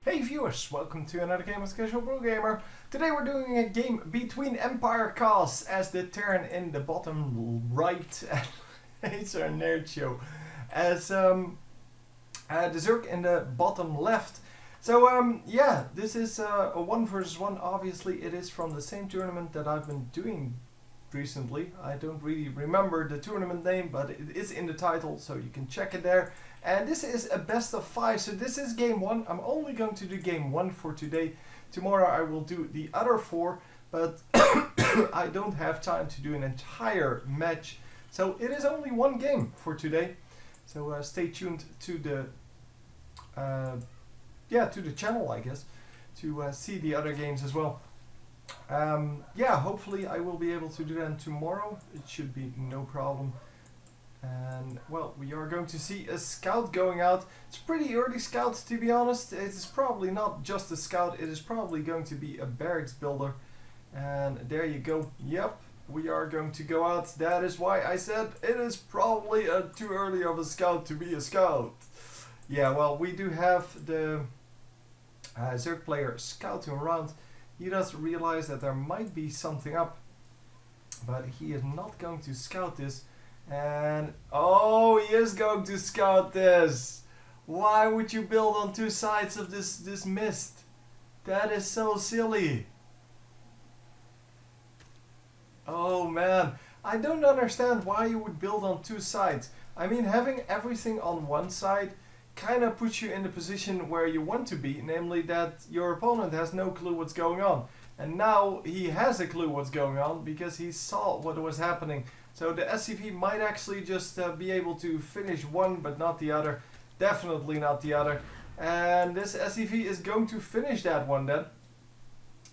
Hey viewers, welcome to another game of Casual Pro Gamer. Today we're doing a game between Empire Cast as the Terran in the bottom right and Acer and Nerchio as the Zerg in the bottom left. So yeah, this is a 1 versus 1. Obviously it is from the same tournament that I've been doing recently. I don't really remember the tournament name, but it is in the title, so you can check it there. And this is a best of 5, so this is game 1. I'm only going to do game 1 for today. Tomorrow I will do the other 4, but I don't have time to do an entire match. So it is only one game for today. So stay tuned to the to the channel, I guess, to see the other games as well. Yeah, hopefully I will be able to do that tomorrow. It should be no problem. And well, we are going to see a scout going out. It's a pretty early scout, to be honest. It is probably not just a scout, it is probably going to be a barracks builder. And there you go. Yep, we are going to go out. That is why I said it is probably too early of a scout to be a scout. Yeah, well, we do have the Zerg player scouting around. He does realize that there might be something up, but he is not going to scout this. And oh, he is going to scout this. Why would you build on two sides of this mist? That is so silly. Oh man, I don't understand why you would build on two sides. I mean, having everything on one side kind of puts you in the position where you want to be, namely that your opponent has no clue what's going on. And now he has a clue what's going on because he saw what was happening. So the SCV might actually just be able to finish one but not the other. Definitely not the other. And this SCV is going to finish that one then.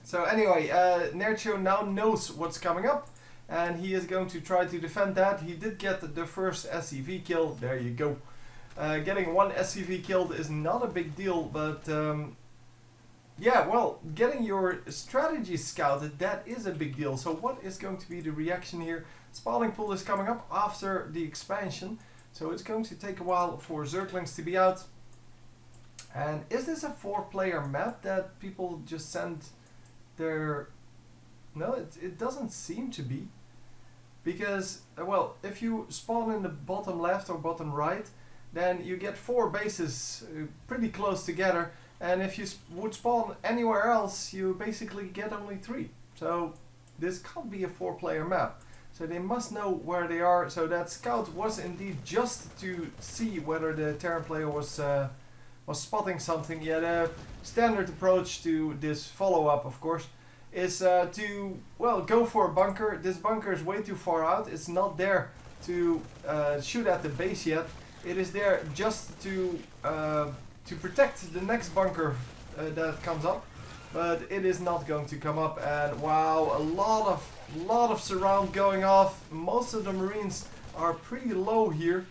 So anyway, Nerchio now knows what's coming up. And he is going to try to defend that. He did get the first SCV kill. There you go. Getting one SCV killed is not a big deal, but yeah, well, getting your strategy scouted, that is a big deal. So what is going to be the reaction here? Spawning pool is coming up after the expansion, so it's going to take a while for Zerglings to be out. And is this a 4-player map that people just send their... No, it doesn't seem to be. Because, well, if you spawn in the bottom left or bottom right, then you get 4 bases pretty close together. And if you would spawn anywhere else, you basically get only 3. So this can't be a 4-player map. So they must know where they are. So that scout was indeed just to see whether the Terran player was spotting something. Yeah, the standard approach to this follow-up, of course, is to, well, go for a bunker. This bunker is way too far out. It's not there to shoot at the base yet. It is there just to protect the next bunker that comes up, but it is not going to come up. And wow, a lot of surround going off. Most of the Marines are pretty low here.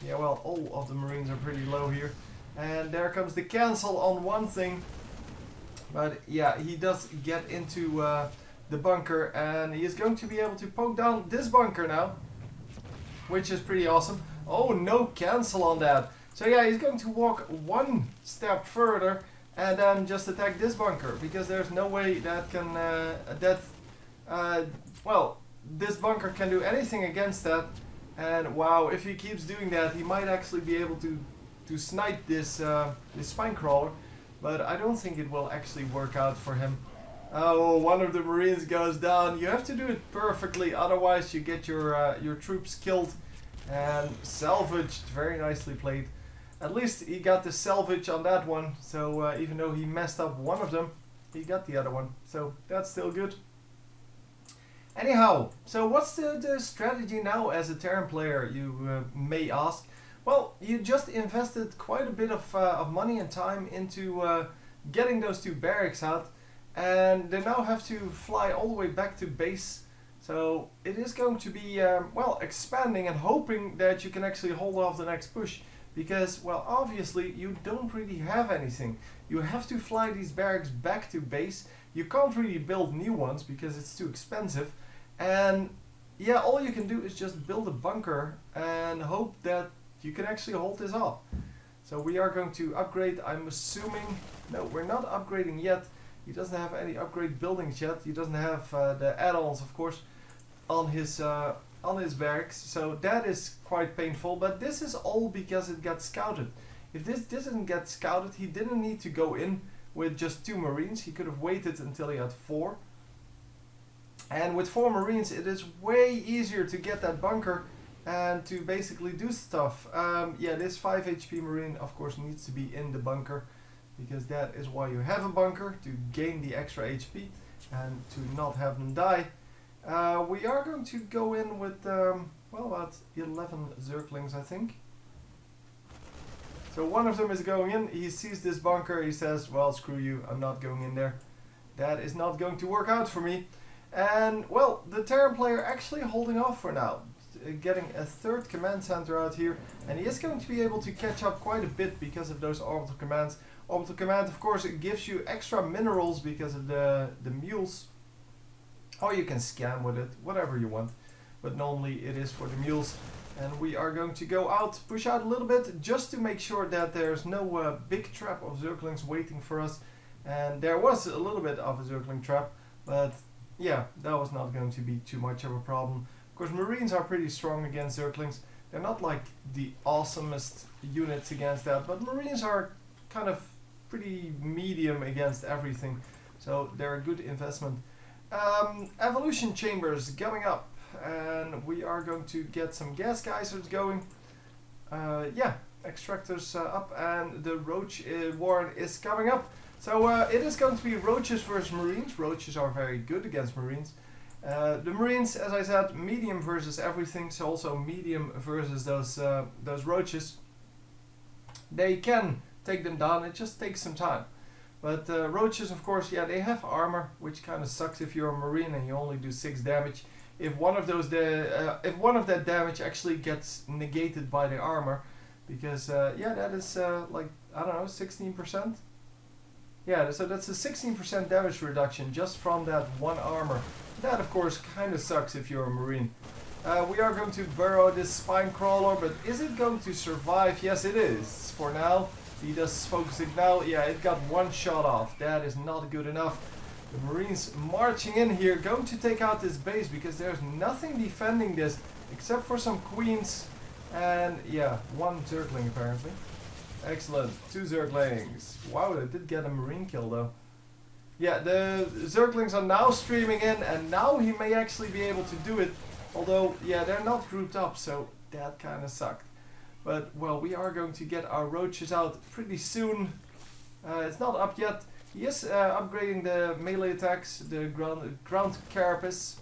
Yeah, well, all of the Marines are pretty low here. And there comes the cancel on one thing. But yeah, he does get into the bunker, and he is going to be able to poke down this bunker now, which is pretty awesome. Oh, no cancel on that. So yeah, he's going to walk one step further and then just attack this bunker, because there's no way that can well, this bunker can do anything against that. And wow, if he keeps doing that, he might actually be able to snipe this this spine crawler, but I don't think it will actually work out for him. Oh, one of the Marines goes down. You have to do it perfectly, otherwise you get your troops killed. And salvaged, very nicely played. At least he got the salvage on that one, so even though he messed up one of them, he got the other one, so that's still good. Anyhow, so what's the strategy now as a Terran player, you may ask? Well, you just invested quite a bit of money and time into getting those 2 barracks out, and they now have to fly all the way back to base. So it is going to be, well, expanding and hoping that you can actually hold off the next push. Because, well, obviously you don't really have anything. You have to fly these barracks back to base. You can't really build new ones because it's too expensive. And yeah, all you can do is just build a bunker and hope that you can actually hold this off. So we are going to upgrade, I'm assuming, No, we're not upgrading yet. He doesn't have any upgrade buildings yet. He doesn't have the add-ons, of course, on his barracks. So that is quite painful. But this is all because it got scouted. If this didn't get scouted, he didn't need to go in with just 2 Marines. He could have waited until he had 4. And with 4 Marines, it is way easier to get that bunker and to basically do stuff. Yeah, this 5 HP Marine, of course, needs to be in the bunker, because that is why you have a bunker, to gain the extra HP and to not have them die. We are going to go in with, well, about 11 Zerglings, I think. So one of them is going in, he sees this bunker, he says, well, screw you, I'm not going in there. That is not going to work out for me. And, well, the Terran player actually holding off for now, getting a 3rd command center out here, and he is going to be able to catch up quite a bit because of those orbital commands. Orbital command, of course, it gives you extra minerals because of the mules, or you can scam with it, whatever you want, but normally it is for the mules. And we are going to go out, push out a little bit, just to make sure that there's no big trap of Zerglings waiting for us. And there was a little bit of a Zergling trap, but yeah, that was not going to be too much of a problem. Of course, Marines are pretty strong against Zerglings. They're not like the awesomest units against that, but Marines are kind of pretty medium against everything, so they're a good investment. Evolution chambers coming up, and we are going to get some gas geysers going. Yeah, extractors up, and the roach warren is coming up. So it is going to be roaches versus Marines. Roaches are very good against Marines. The Marines, as I said, medium versus everything, so also medium versus those roaches. They can take them down, it just takes some time. But roaches, of course, yeah, they have armor, which kind of sucks if you're a Marine and you only do 6 damage. If one of that damage actually gets negated by the armor, because yeah, that is like, I don't know, 16%. Yeah, so that's a 16% damage reduction just from that one armor. That, of course, kind of sucks if you're a Marine. We are going to burrow this spine crawler, but is it going to survive? Yes, it is. For now, he does focusing now. Yeah, it got 1 shot off. That is not good enough. The Marines marching in here, going to take out this base because there's nothing defending this except for some queens and, yeah, 1 Zergling apparently. Excellent, 2 Zerglings. Wow, they did get a Marine kill though. Yeah, the Zerglings are now streaming in, and now he may actually be able to do it. Although, yeah, they're not grouped up, so that kind of sucked. But, well, we are going to get our roaches out pretty soon. It's not up yet. He is upgrading the melee attacks, the ground carapace.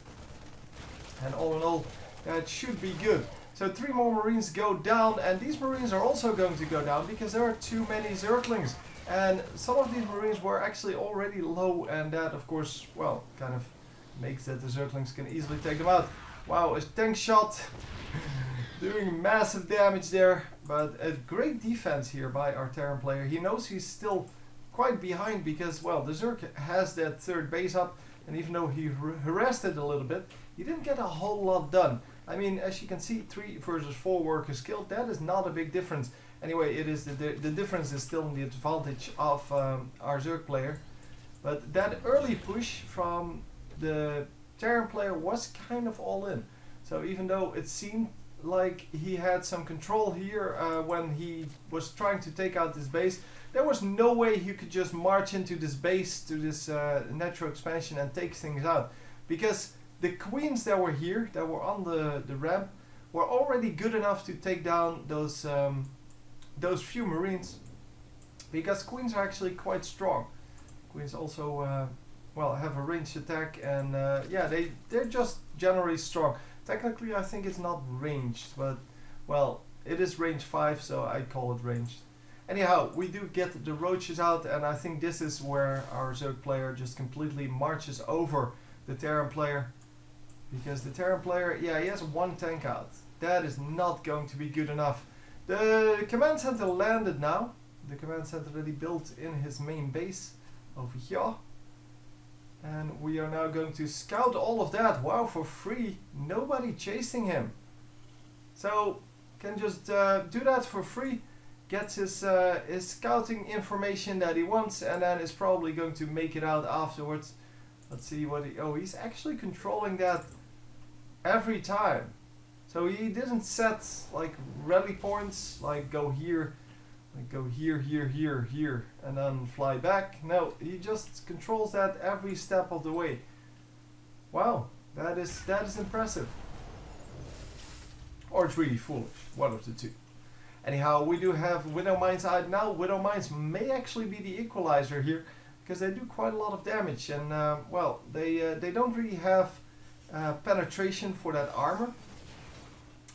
And all in all, that should be good. So 3 more Marines go down, and these Marines are also going to go down because there are too many Zerglings. And some of these Marines were actually already low, and that, of course, well, kind of makes that the Zerglings can easily take them out. Wow, a tank shot doing massive damage there, but a great defense here by our Terran player. He knows he's still quite behind because, well, the Zerg has that 3rd base up, and even though he harassed it a little bit, he didn't get a whole lot done. I mean, as you can see, 3 versus 4 workers killed, that is not a big difference. Anyway, it is the difference is still in the advantage of our Zerg player. But that early push from the Terran player was kind of all in. So even though it seemed like he had some control here when he was trying to take out this base, there was no way he could just march into this base, to this natural expansion, and take things out. Because the queens that were here, that were on the ramp, were already good enough to take down those few Marines. Because queens are actually quite strong. Queens also, well, have a ranged attack, and yeah, they're just generally strong. Technically, I think it's not ranged, but, well, it is range 5, so I call it ranged. Anyhow, we do get the roaches out, and I think this is where our Zerg player just completely marches over the Terran player. Because the Terran player, yeah, he has 1 tank out. That is not going to be good enough. The command center landed now. The command center that he built in his main base over here. And we are now going to scout all of that. Wow, for free. Nobody chasing him. So, can just do that for free. gets his scouting information that he wants, and then is probably going to make it out afterwards. Let's see what he... Oh, he's actually controlling that every time. So he didn't set like rally points, like go here, here, and then fly back. No, he just controls that every step of the way. Wow, that is impressive. Or it's really foolish, one of the two. Anyhow, we do have Widow Mines out now. Widow Mines may actually be the equalizer here, because they do quite a lot of damage, and well, they don't really have penetration for that armor.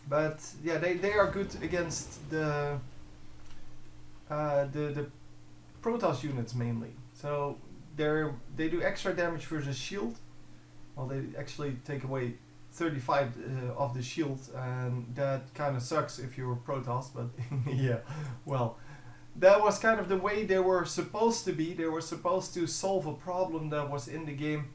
But yeah, they are good against the Protoss units mainly. So they do extra damage versus shield. Well, they actually take away 35 of the shield, and that kind of sucks if you're Protoss. But yeah, well, that was kind of the way they were supposed to be. They were supposed to solve a problem that was in the game,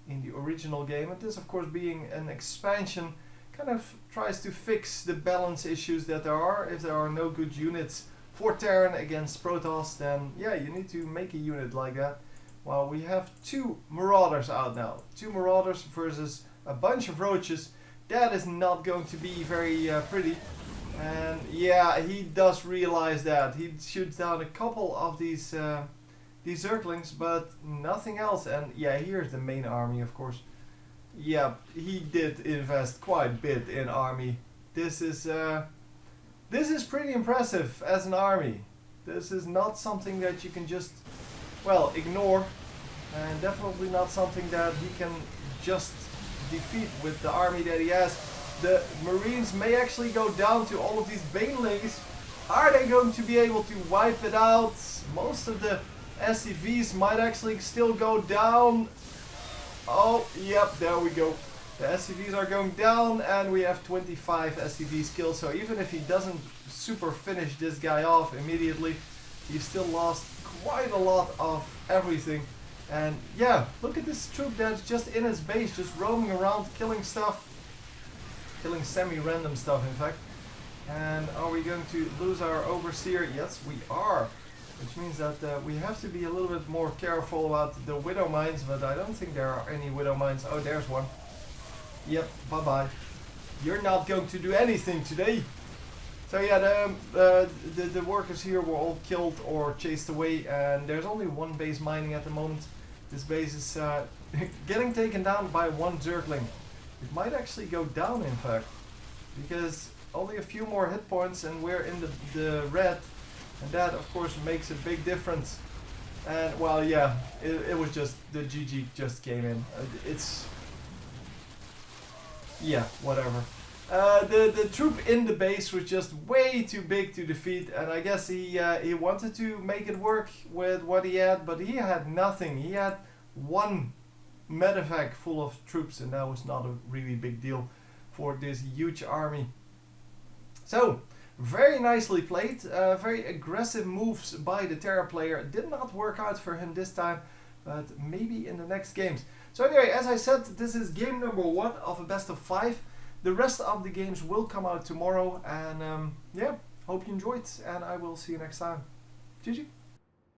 in the original game. And this, of course, being an expansion, kind of tries to fix the balance issues that there are. If there are no good units for Terran against Protoss, then yeah, you need to make a unit like that. Well, we have 2 Marauders out now. 2 Marauders versus a bunch of Roaches. That is not going to be very pretty. And yeah, he does realize that. He shoots down a couple of these Zerglings, but nothing else. And yeah, here's the main army, of course. Yeah, he did invest quite a bit in army. This is pretty impressive as an army. This is not something that you can just, well, ignore, and definitely not something that he can just defeat with the army that he has. The Marines may actually go down to all of these Banelings. Are they going to be able to wipe it out? Most of the SCVs might actually still go down. Oh, yep, there we go. The SCVs are going down, and we have 25 SCVs killed. So even if he doesn't super finish this guy off immediately, he still lost quite a lot of everything. And yeah, look at this troop that's just in his base, just roaming around, killing stuff. Killing semi-random stuff, in fact. And are we going to lose our Overseer? Yes, we are. Which means that we have to be a little bit more careful about the Widow Mines, but I don't think there are any Widow Mines. Oh, there's one. Yep, bye-bye. You're not going to do anything today. So yeah, the workers here were all killed or chased away, and there's only one base mining at the moment. This base is getting taken down by 1 Zergling. It might actually go down, in fact, because only a few more hit points and we're in the red. And that, of course, makes a big difference. And, well, yeah, it was just, the GG just came in. It's... yeah, whatever. The troop in the base was just way too big to defeat. And I guess he wanted to make it work with what he had, but he had nothing. He had 1 medevac full of troops, and that was not a really big deal for this huge army. So... very nicely played, very aggressive moves by the Terra player. Did not work out for him this time, but maybe in the next games. So anyway, as I said, this is game number 1 of a best of 5. The rest of the games will come out tomorrow, and yeah, hope you enjoyed, and I will see you next time. GG.